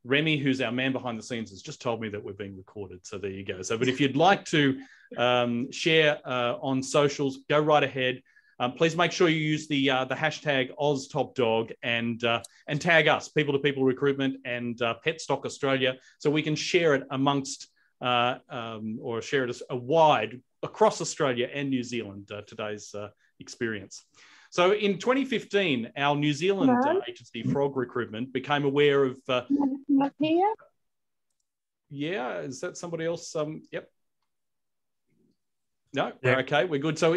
Remy, who's our man behind the scenes, has just told me that we're being recorded. So there you go. So, but if you'd like to share on socials, go right ahead. Please make sure you use the hashtag OZTOPDOG and tag us, People to People Recruitment and Petstock Australia, so we can share it amongst or share it wide across Australia and New Zealand, today's experience. So in 2015, our New Zealand agency, Frog Recruitment, became aware of... Not here? Yeah, is that somebody else? Yep. No, yeah. We're okay, we're good. So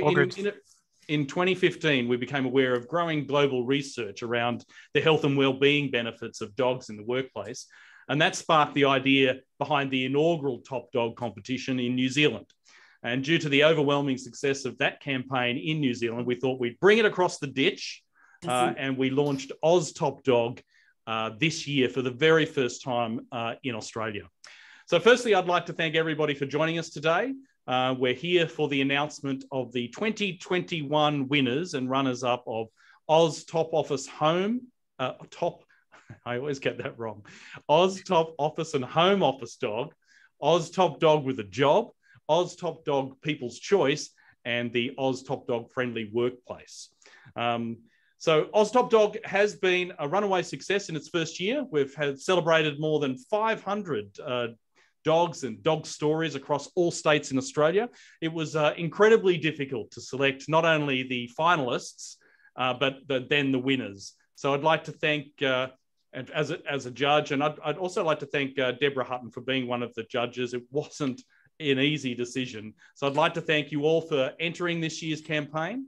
in 2015, we became aware of growing global research around the health and well-being benefits of dogs in the workplace. And that sparked the idea behind the inaugural Top Dog competition in New Zealand. And due to the overwhelming success of that campaign in New Zealand, we thought we'd bring it across the ditch, and we launched OZTOPDOG this year for the very first time in Australia. So firstly, I'd like to thank everybody for joining us today. We're here for the announcement of the 2021 winners and runners-up of Oz Top Office Home, I always get that wrong, Oz Top Office and Home Office Dog, Oz Top Dog with a Job, Oz Top Dog People's Choice, and the Oz Top Dog Friendly Workplace. So Oz Top Dog has been a runaway success in its first year. We've celebrated more than 500 dogs and dog stories across all states in Australia. It was incredibly difficult to select not only the finalists, but then the winners. So I'd like to thank, as a judge, and I'd also like to thank Deborah Hutton for being one of the judges. It wasn't an easy decision. So I'd like to thank you all for entering this year's campaign.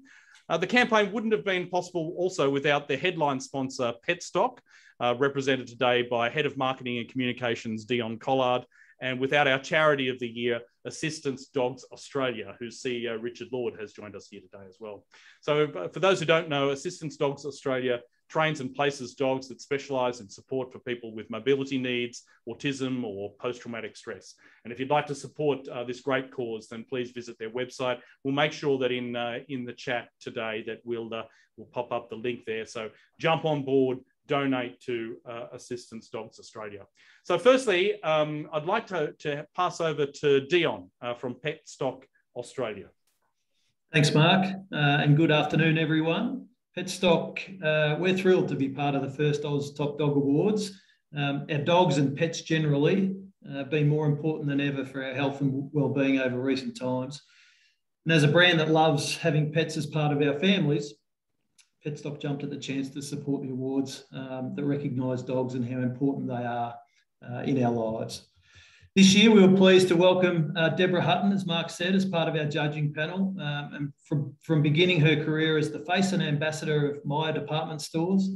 The campaign wouldn't have been possible also without the headline sponsor, Petstock, represented today by Head of Marketing and Communications, Dion Collard, and without our charity of the year, Assistance Dogs Australia, whose CEO, Richard Lord, has joined us here today as well. So for those who don't know, Assistance Dogs Australia trains and places dogs that specialise in support for people with mobility needs, autism, or post-traumatic stress. And if you'd like to support this great cause, then please visit their website. We'll make sure that in the chat today that we'll pop up the link there. So jump on board, donate to Assistance Dogs Australia. So firstly, I'd like to pass over to Dion from Petstock Australia. Thanks, Mark, and good afternoon, everyone. Petstock, we're thrilled to be part of the first Oz Top Dog Awards. Our dogs and pets generally have been more important than ever for our health and well-being over recent times. And as a brand that loves having pets as part of our families, Petstock jumped at the chance to support the awards that recognise dogs and how important they are in our lives. This year, we were pleased to welcome Deborah Hutton, as Mark said, as part of our judging panel. And from beginning her career as the face and ambassador of Myer department stores,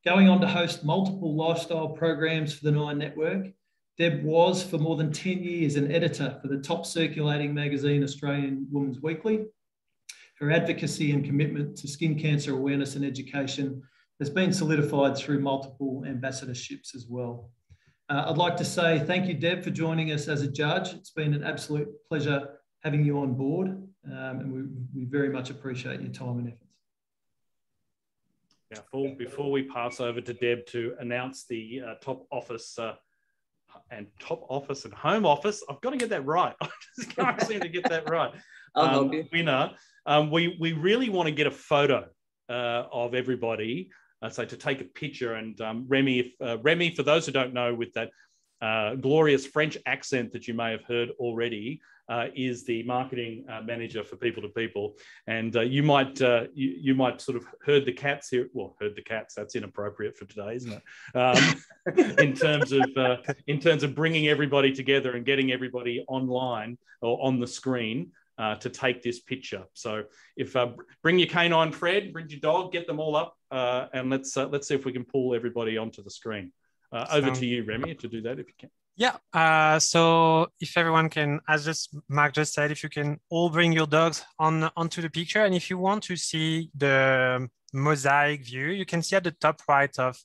going on to host multiple lifestyle programs for the Nine Network, Deb was, for more than 10 years, an editor for the top circulating magazine, Australian Women's Weekly. Her advocacy and commitment to skin cancer awareness and education has been solidified through multiple ambassadorships as well. I'd like to say thank you, Deb, for joining us as a judge. It's been an absolute pleasure having you on board, and we very much appreciate your time and efforts. Yeah, before we pass over to Deb to announce the top office and home office, I've got to get that right. I just can't seem to get that right. Winner. We really want to get a photo of everybody. So to take a picture, and Remy, for those who don't know, with that glorious French accent that you may have heard already, is the marketing manager for People to People, and you might sort of heard the cats here. Well, heard the cats. That's inappropriate for today, isn't it? in terms of bringing everybody together and getting everybody online or on the screen to take this picture. So if bring your canine Fred, bring your dog, get them all up, and let's see if we can pull everybody onto the screen. Over to you, Remy, to do that if you can. Yeah. So if everyone can, as Mark just said, if you can all bring your dogs onto the picture, and if you want to see the mosaic view, you can see at the top right of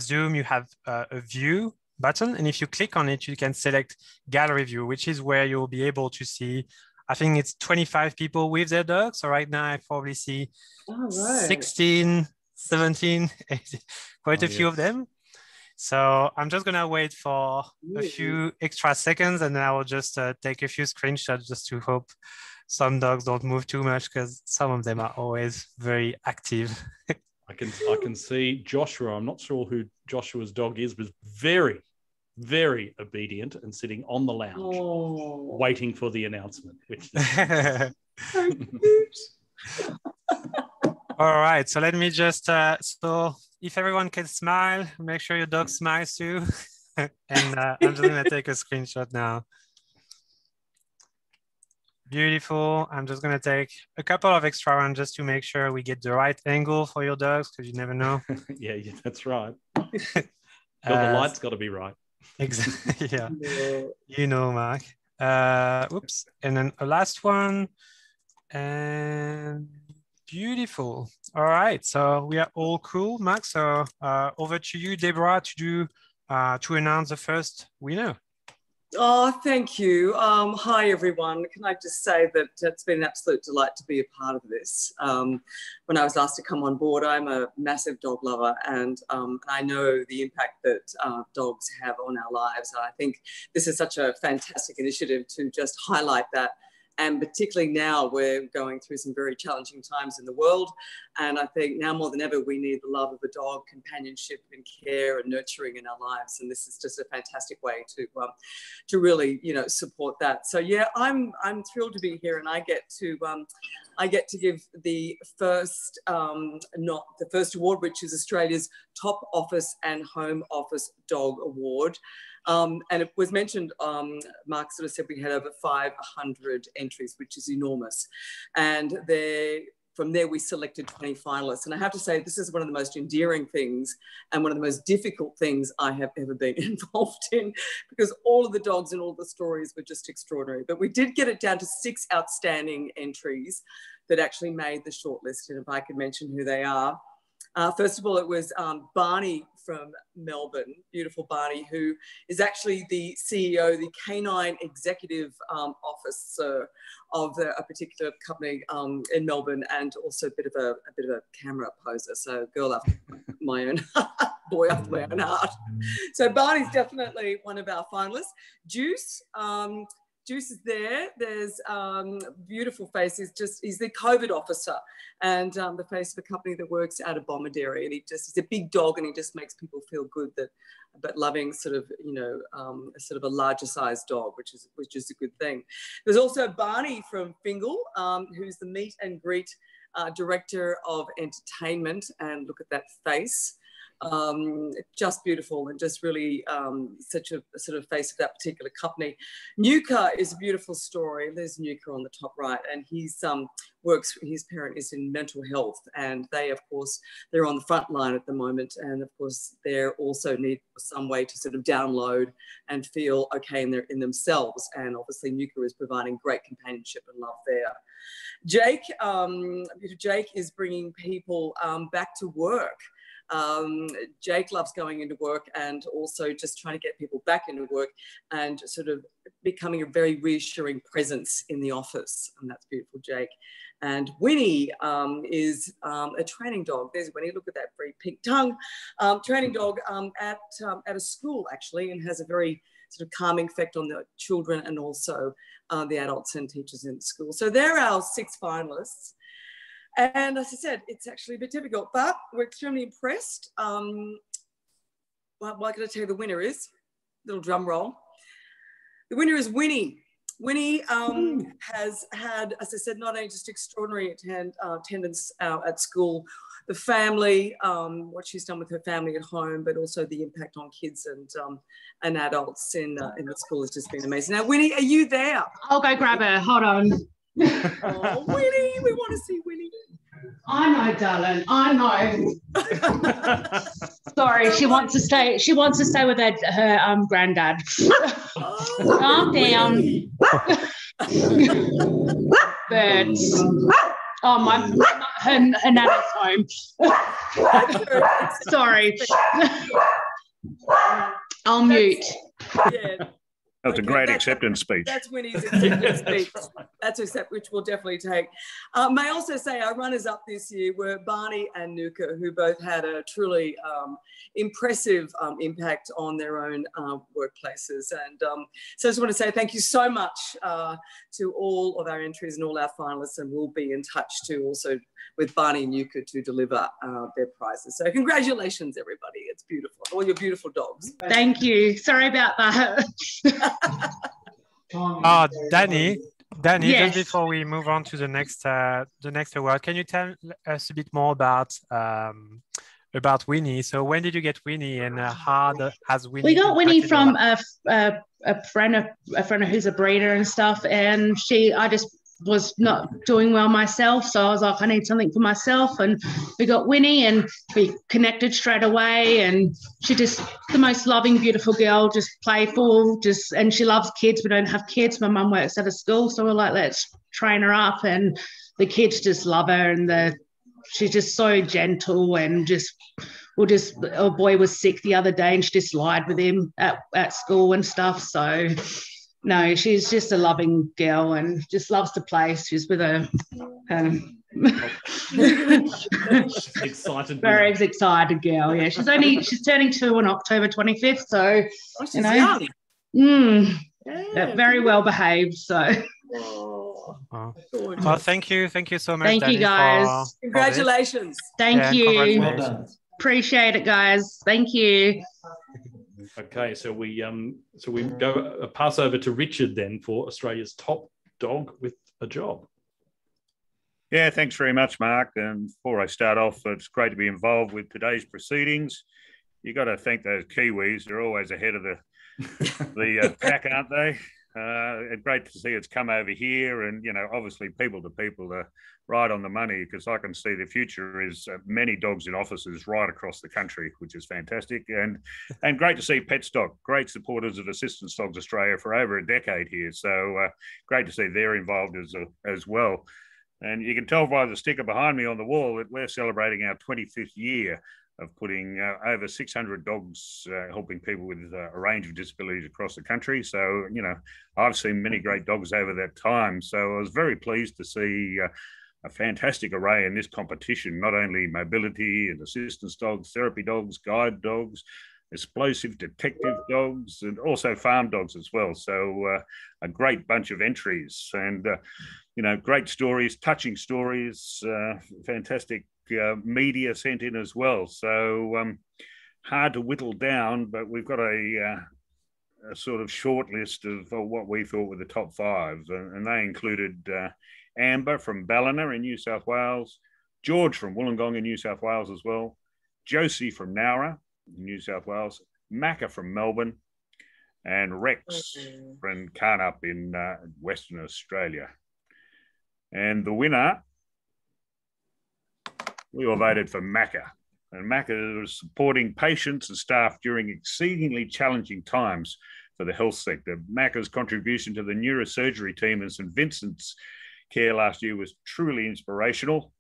Zoom you have a view button, and if you click on it, you can select gallery view, which is where you'll be able to see I think it's 25 people with their dogs. So right now I probably see 16, 17, 18, quite a few of them. So I'm just going to wait for a few extra seconds, and then I will just take a few screenshots just to hope some dogs don't move too much, because some of them are always very active. I can see Joshua. I'm not sure who Joshua's dog is, but very, very obedient and sitting on the lounge, waiting for the announcement. Which is so cute. All right, so let me just, so if everyone can smile, make sure your dog smiles too. And I'm just gonna take a screenshot now. Beautiful. I'm just gonna take a couple of extra ones just to make sure we get the right angle for your dogs, because you never know. yeah, that's right. The light's got to be right. Exactly, yeah. You know, Mark. Oops, and then a last one. And beautiful. All right, so we are all cool, Mark. So over to you, Deborah, to do to announce the first winner. Oh, thank you. Hi, everyone. Can I just say that it's been an absolute delight to be a part of this. When I was asked to come on board, I'm a massive dog lover, and I know the impact that dogs have on our lives. And I think this is such a fantastic initiative to just highlight that. And particularly now we're going through some very challenging times in the world. And I think now more than ever, we need the love of a dog, companionship and care and nurturing in our lives. And this is just a fantastic way to really, you know, support that. So yeah, I'm thrilled to be here, and I get to give the first, not the first award, which is Australia's Top Office and Home Office Dog Award. And it was mentioned, Mark sort of said we had over 500 entries, which is enormous. And from there, we selected 20 finalists. And I have to say, this is one of the most endearing things and one of the most difficult things I have ever been involved in, because all of the dogs and all the stories were just extraordinary. But we did get it down to 6 outstanding entries that actually made the shortlist. And if I could mention who they are. First of all, it was Barney from Melbourne, beautiful Barney, who is actually the CEO, the canine executive officer of a particular company in Melbourne, and also a bit of a camera poser. So girl after my own boy after my own heart. So Barney's definitely one of our finalists. Juice. Juice is there. There's beautiful face. He's the COVID officer, and the face of a company that works out of Bomaderry. And he's a big dog, and he just makes people feel good but loving sort of, you know, sort of a larger sized dog, which is a good thing. There's also Barney from Fingal, who's the meet and greet director of entertainment, and look at that face. Just beautiful, and just really such a sort of face of that particular company. Nuka is a beautiful story. There's Nuka on the top right, and his parent is in mental health, and they, of course, they're on the front line at the moment, and of course they also need some way to sort of download and feel okay in themselves, and obviously Nuka is providing great companionship and love there. Jake is bringing people back to work. Jake loves going into work, and also just trying to get people back into work and sort of becoming a very reassuring presence in the office. And that's beautiful, Jake. And Winnie is a training dog. There's Winnie, look at that very pink tongue. Training dog at a school, actually, and has a very sort of calming effect on the children and also the adults and teachers in the school. So they're our 6 finalists. And as I said, it's actually a bit difficult, but we're extremely impressed. Well, I can tell you the winner is? Little drum roll. The winner is Winnie. Winnie has had, as I said, not only just extraordinary attendance at school, the family, what she's done with her family at home, but also the impact on kids and adults in the school has just been amazing. Now, Winnie, are you there? I'll go grab her. Hold on. Oh, Winnie, we want to see Winnie. I know, darling. I know. Sorry, she wants to stay. She wants to stay with her granddad. Oh, calm down. Birds. Oh, her nana's home. Sorry. I'll mute. Yeah. That's a great acceptance speech. That's Winnie's acceptance speech. That's which we'll definitely take. May I also say our runners-up this year were Barney and Nuka, who both had a truly impressive impact on their own workplaces. And so I just want to say thank you so much to all of our entries and all our finalists, and we'll be in touch too also with Barney and Nuka to deliver their prizes. So congratulations, everybody. It's beautiful. All your beautiful dogs. Thank you. Sorry about that. Danny, yes. Just before we move on to the next award, can you tell us a bit more about Winnie? So when did you get Winnie, and how has Winnie? We got Winnie from a friend who's a breeder and stuff, and I just was not doing well myself, so I was like, I need something for myself, and we got Winnie, and we connected straight away, and she just the most loving, beautiful girl, just playful, and she loves kids. We don't have kids. My mum works at a school, so we're like, let's train her up, and the kids just love her, and she's just so gentle, and our boy was sick the other day, and she just lied with him at school and stuff, so no, she's just a loving girl and just loves to play. She's with her. Very excited girl. Yeah, she's turning 2 on October 25th. So she's young. Very well behaved. So. Well, thank you so much. Thank Danny, you, guys. Congratulations. Thank you. Well done. Appreciate it, guys. Thank you. Okay, so we go pass over to Richard then for Australia's top dog with a job. Yeah, thanks very much, Mark. And before I start off, it's great to be involved with today's proceedings. You got to thank those Kiwis; they're always ahead of the pack, aren't they? It's great to see it's come over here, and obviously people to people are right on the money, because I can see the future is many dogs in offices right across the country, which is fantastic, and great to see Petstock, great supporters of Assistance Dogs Australia for over a decade here. So great to see they're involved as well. And you can tell by the sticker behind me on the wall that we're celebrating our 25th year of putting over 600 dogs helping people with a range of disabilities across the country. So, I've seen many great dogs over that time. So I was very pleased to see a fantastic array in this competition, not only mobility and assistance dogs, therapy dogs, guide dogs, explosive detective dogs, and also farm dogs as well. So a great bunch of entries, and, great stories, touching stories, fantastic media sent in as well. So hard to whittle down, but we've got a sort of short list of what we thought were the top 5, and they included Amber from Ballina in New South Wales, George from Wollongong in New South Wales as well, Josie from Nowra in New South Wales, Macca from Melbourne, and Rex from Carnup in Western Australia. And the winner, we all voted for Macca. And Macca is supporting patients and staff during exceedingly challenging times for the health sector. Macca's contribution to the neurosurgery team in St Vincent's care last year was truly inspirational.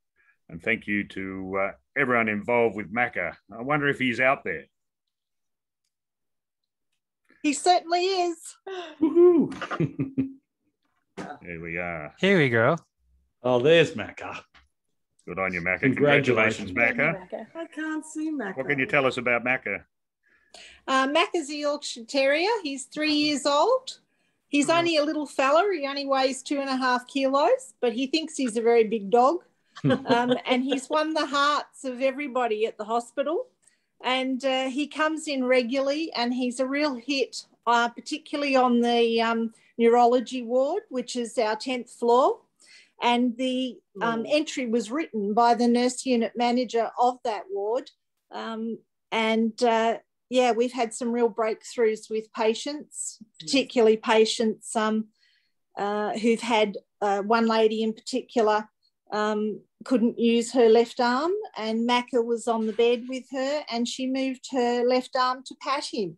And thank you to everyone involved with Macca. I wonder if he's out there. He certainly is. Woohoo! There we are. Here we go. Oh, there's Macca. Good on you, Macca. Congratulations, Macca. I can't see Macca. What can you tell us about Macca? Macca's a Yorkshire Terrier. He's 3 years old. He's only a little fella. He only weighs 2.5 kilos, but he thinks he's a very big dog. And he's won the hearts of everybody at the hospital. And he comes in regularly, and he's a real hit, particularly on the neurology ward, which is our 10th floor. And the entry was written by the nurse unit manager of that ward. We've had some real breakthroughs with patients, particularly patients who've had one lady in particular couldn't use her left arm, and Macca was on the bed with her, and she moved her left arm to pat him.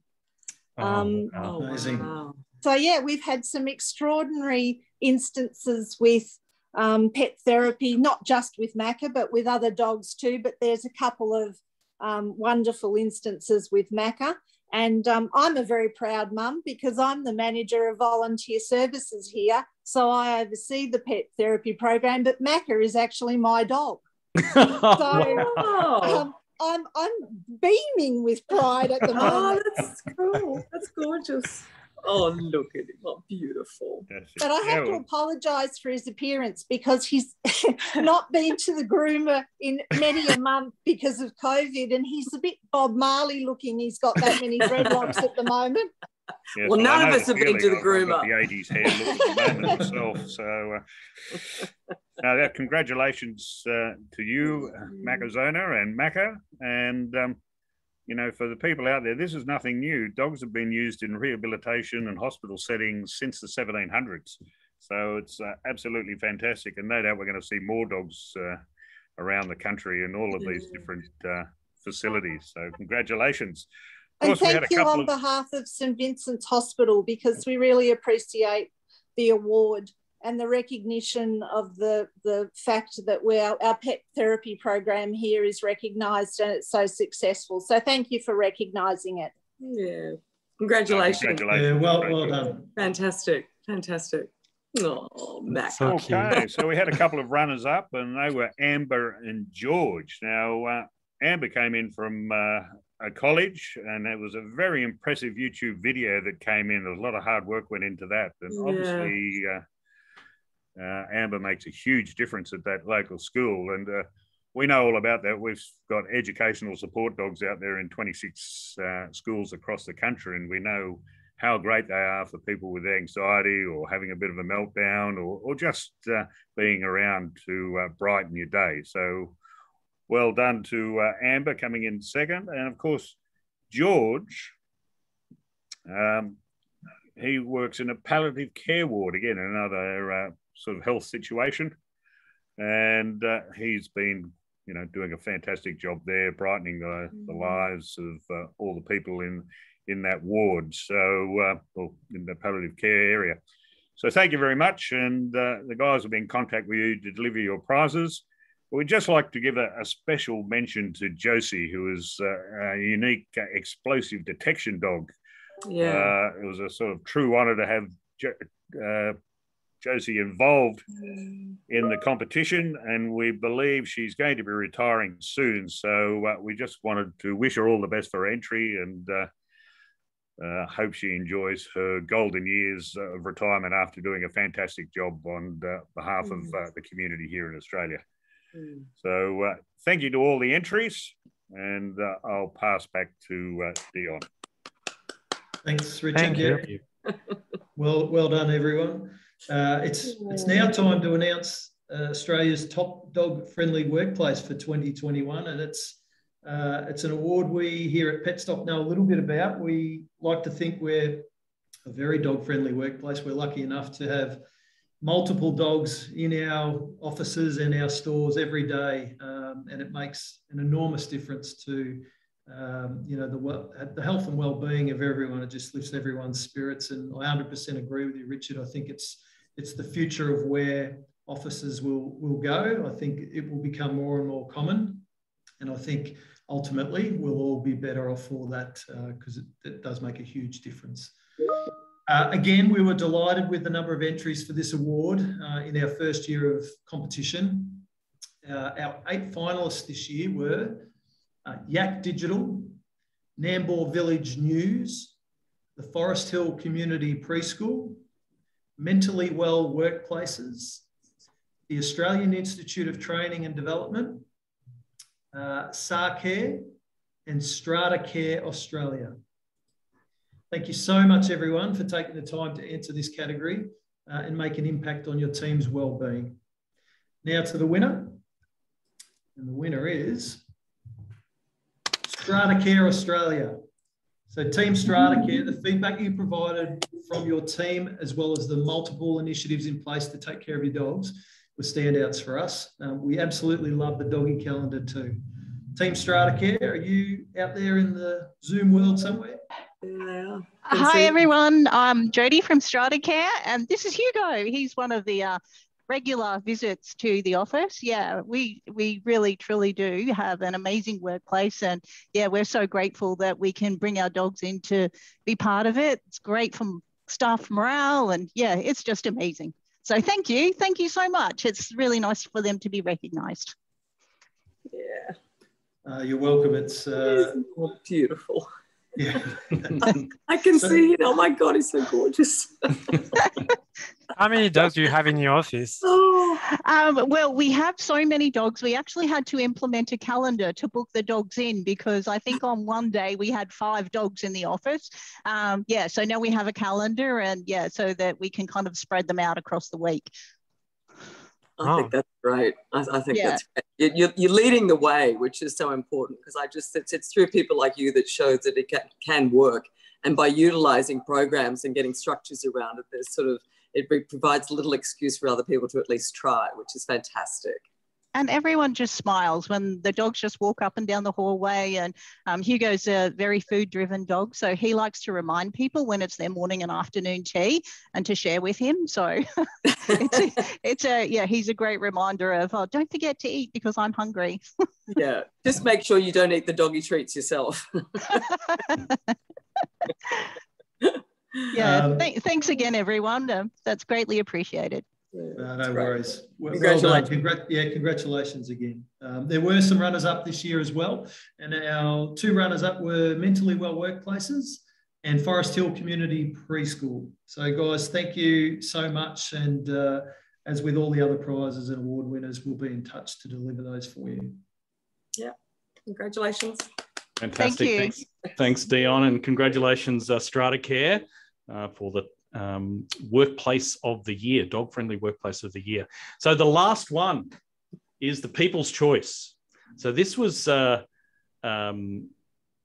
Amazing. Wow. So, we've had some extraordinary instances with pet therapy, not just with Macca, but with other dogs too. But there's a couple of wonderful instances with Macca. And I'm a very proud mum because I'm the manager of volunteer services here. So I oversee the pet therapy program, but Macca is actually my dog. So I'm beaming with pride at the moment. Oh, that's cool. That's gorgeous. Oh, look at him. Oh, beautiful. But I have to apologise for his appearance because he's not been to the groomer in many a month because of COVID, and he's a bit Bob Marley looking. He's got that many dreadlocks at the moment. Yes, well, none of us have been to the groomer. I've got the 80s hair look at the moment myself. So, congratulations to you, Macazona and Macca. And, you know, for the people out there, this is nothing new. Dogs have been used in rehabilitation and hospital settings since the 1700s. So it's absolutely fantastic. And no doubt we're going to see more dogs around the country in all of these different facilities. So congratulations. And thank you on behalf of St Vincent's Hospital, because we really appreciate the award and the recognition of the fact that our pet therapy program here is recognised and it's so successful. So thank you for recognising it. Yeah. Congratulations. Yeah, well done. Fantastic. Fantastic. Oh, Mac. So okay, so we had a couple of runners up and they were Amber and George. Now, Amber came in from a college, and it was a very impressive YouTube video that came in. There was a lot of hard work went into that. And obviously, Amber makes a huge difference at that local school. And we know all about that. We've got educational support dogs out there in 26 schools across the country, and we know how great they are for people with anxiety or having a bit of a meltdown or just being around to brighten your day. So well done to Amber coming in second. And of course, George, he works in a palliative care ward, again, another sort of health situation. And he's been, you know, doing a fantastic job there, brightening the lives of all the people in that ward, so in the palliative care area. So thank you very much. And the guys will be in contact with you to deliver your prizes. We'd just like to give a special mention to Josie, who is a unique explosive detection dog. Yeah. It was a sort of true honour to have Josie involved in the competition, and we believe she's going to be retiring soon. So we just wanted to wish her all the best for her entry, and hope she enjoys her golden years of retirement after doing a fantastic job on behalf of the community here in Australia. So thank you to all the entries, and I'll pass back to Dion. Thanks, Richard. Thank you. Well done, everyone. It's now time to announce Australia's top dog-friendly workplace for 2021, and it's an award we here at Petstock know a little bit about. We like to think we're a very dog-friendly workplace. We're lucky enough to have multiple dogs in our offices and our stores every day, and it makes an enormous difference to you know, the health and well-being of everyone. It just lifts everyone's spirits, and I 100% agree with you, Richard. I think it's the future of where offices will go. I think it will become more and more common, and I think ultimately we'll all be better off for that, because it does make a huge difference. Again, we were delighted with the number of entries for this award in our first year of competition. Our 8 finalists this year were Yak Digital, Nambour Village News, the Forest Hill Community Preschool, Mentally Well Workplaces, the Australian Institute of Training and Development, SARCare, and Strata Care Australia. Thank you so much, everyone, for taking the time to enter this category and make an impact on your team's well-being. Now to the winner, and the winner is Strata Care Australia. So Team Strata Care, the feedback you provided from your team, as well as the multiple initiatives in place to take care of your dogs, were standouts for us. We absolutely love the doggy calendar too. Team Strata Care, are you out there in the Zoom world somewhere? Yeah. Hi everyone, I'm Jodie from Strata Care, and this is Hugo. He's one of the regular visits to the office. Yeah, we really, truly do have an amazing workplace. And yeah, we're so grateful that we can bring our dogs in to be part of it. It's great for staff morale. And yeah, it's just amazing. So thank you. Thank you so much. It's really nice for them to be recognised. Yeah. You're welcome. It's beautiful. Yeah. I can see it. Oh my God, it's so gorgeous. How many dogs do you have in your office? Well, we have so many dogs. We actually had to implement a calendar to book the dogs in, because I think on one day we had 5 dogs in the office. Yeah, so now we have a calendar, and yeah, so that we can kind of spread them out across the week. I think that's great. I think that's great. You're leading the way, which is so important, because it's through people like you that shows that it can work. And by utilizing programs and getting structures around it, there's it provides a little excuse for other people to at least try, which is fantastic. And everyone just smiles when the dogs just walk up and down the hallway. And Hugo's a very food-driven dog, so he likes to remind people when it's their morning and afternoon tea and to share with him. So he's a great reminder of, oh, don't forget to eat because I'm hungry. Yeah, just make sure you don't eat the doggy treats yourself. Yeah, thanks again, everyone. That's greatly appreciated. No worries. Congratulations. Well done. Congratulations again. There were some runners-up this year as well, and our 2 runners-up were Mentally Well Workplaces and Forest Hill Community Preschool. So, guys, thank you so much, and as with all the other prizes and award winners, we'll be in touch to deliver those for you. Yeah, congratulations. Fantastic. Thank you. Thanks, Dion, and congratulations, Strata Care, for the Workplace of the Year, Dog-Friendly Workplace of the Year. So the last one is the People's Choice. So this was, once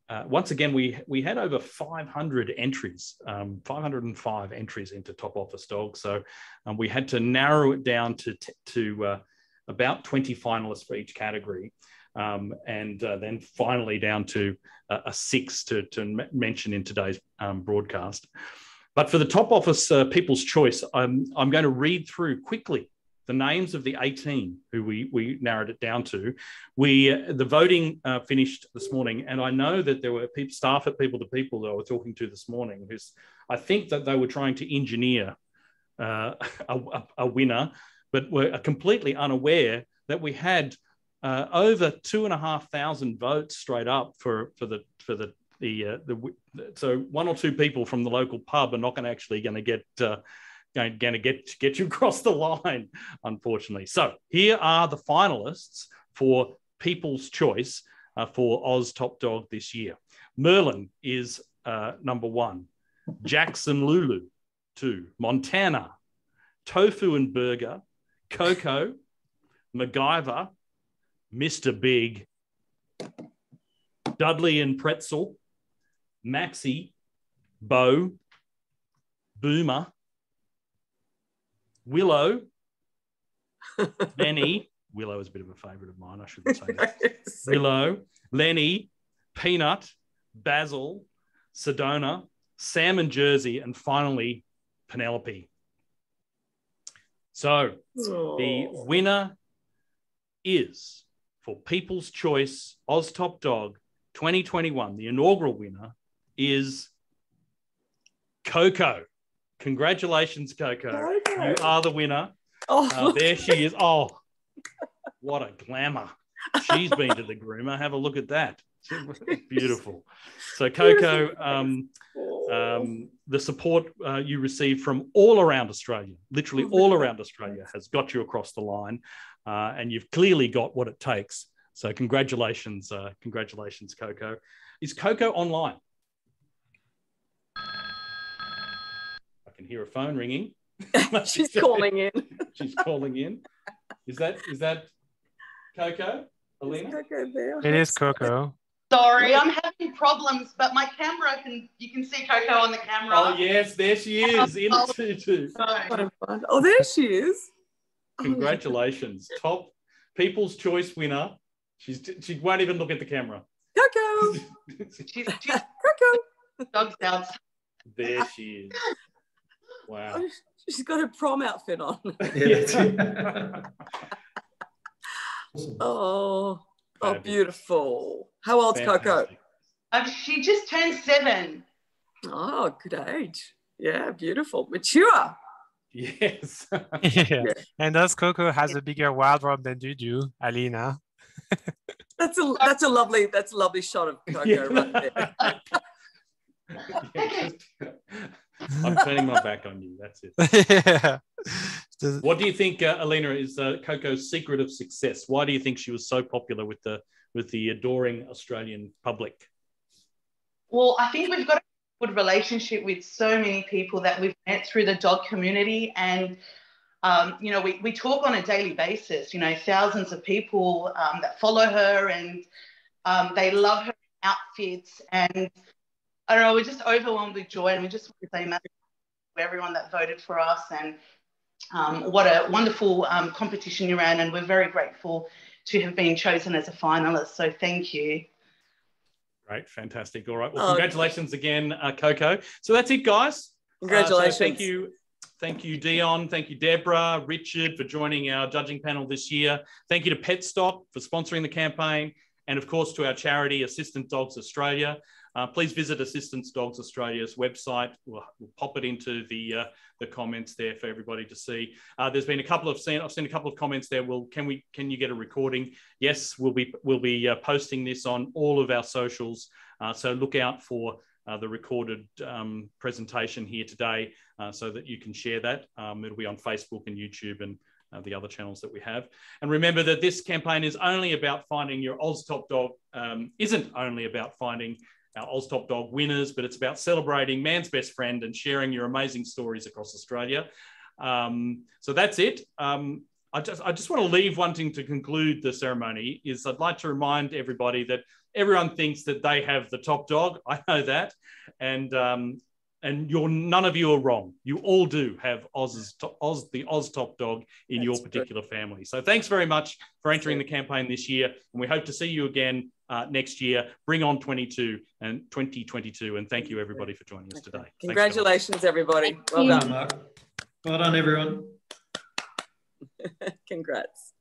again, we had over 500 entries, 505 entries into Top Office Dogs. So we had to narrow it down to about 20 finalists for each category. And then finally down to a 6 to mention in today's broadcast. But for the Top Office People's Choice, I'm going to read through quickly the names of the 18 who we narrowed it down to. The voting finished this morning, and I know that there were staff at People to People that I was talking to this morning, who's, I think that they were trying to engineer a winner, but were completely unaware that we had over 2,500 votes straight up for the so 1 or 2 people from the local pub are not going to get you across the line, unfortunately. So here are the finalists for People's Choice for Oz Top Dog this year. Merlin is number 1, Jackson Lulu 2, Montana, Tofu and Burger, Coco, MacGyver, Mr. Big, Dudley and Pretzel, Maxie, Bo, Boomer, Willow, Lenny. Willow is a bit of a favourite of mine, I shouldn't say that. Willow, Lenny, Peanut, Basil, Sedona, Sam and Jersey, and finally Penelope. So the winner is, for People's Choice Oz Top Dog 2021, the inaugural winner is Coco. Congratulations, Coco. You are the winner. There she is. Oh, what a glamour. She's been to the groomer. Have a look at that. Beautiful. So, Coco, the support you received from all around Australia, literally all around Australia, has got you across the line, and you've clearly got what it takes. So, congratulations, Coco. Is Coco online? I can hear a phone ringing. She's calling in. She's calling in. Is that Coco? Alina? Coco there? It is Coco. Sorry, I'm having problems, but my camera you can see Coco on the camera. Oh yes, there she is in a tutu. Oh, there she is. Congratulations, top People's Choice winner. She won't even look at the camera. Coco. she's Coco. Dog sounds. There she is. Wow. She's got her prom outfit on. Oh, beautiful. How old's Coco? She just turned 7. Oh, good age. Yeah, beautiful. Mature. Yes. Yeah. And thus Coco has a bigger wardrobe than you do, Alina. That's a lovely shot of Coco right there. I'm turning my back on you. That's it. Yeah. What do you think, Alina, is Coco's secret of success? Why do you think she was so popular with the adoring Australian public? Well, I think we've got a good relationship with so many people that we've met through the dog community, and you know, we talk on a daily basis. You know, thousands of people that follow her, and they love her outfits, and I don't know, we're just overwhelmed with joy, and we just want to say massive thanks to everyone that voted for us, and what a wonderful competition you ran, and we're very grateful to have been chosen as a finalist. So thank you. Great, fantastic. All right, well, congratulations again, Coco. So that's it, guys. Congratulations. So thank you, Dion. Thank you, Deborah, Richard, for joining our judging panel this year. Thank you to Petstock for sponsoring the campaign, and of course to our charity, Assistant Dogs Australia. Please visit Assistant Dogs Australia's website. We'll pop it into the comments there for everybody to see. There's been I've seen a couple of comments there. Well, can you get a recording? Yes, we'll be posting this on all of our socials. So look out for the recorded presentation here today, so that you can share that. It'll be on Facebook and YouTube and the other channels that we have. And remember that this campaign is only about finding your Oz Top Dog. Isn't only about finding our Oz Top Dog winners, but it's about celebrating man's best friend and sharing your amazing stories across Australia. So that's it. I just want to leave wanting to conclude the ceremony is I'd like to remind everybody that everyone thinks that they have the top dog. I know that. And none of you are wrong. You all do have the Oz Top Dog in your particular family. So thanks very much for entering the campaign this year. And we hope to see you again next year. Bring on 2022. And thank you, everybody, for joining us today. Congratulations, everybody. Well done. Well done, everyone. Congrats.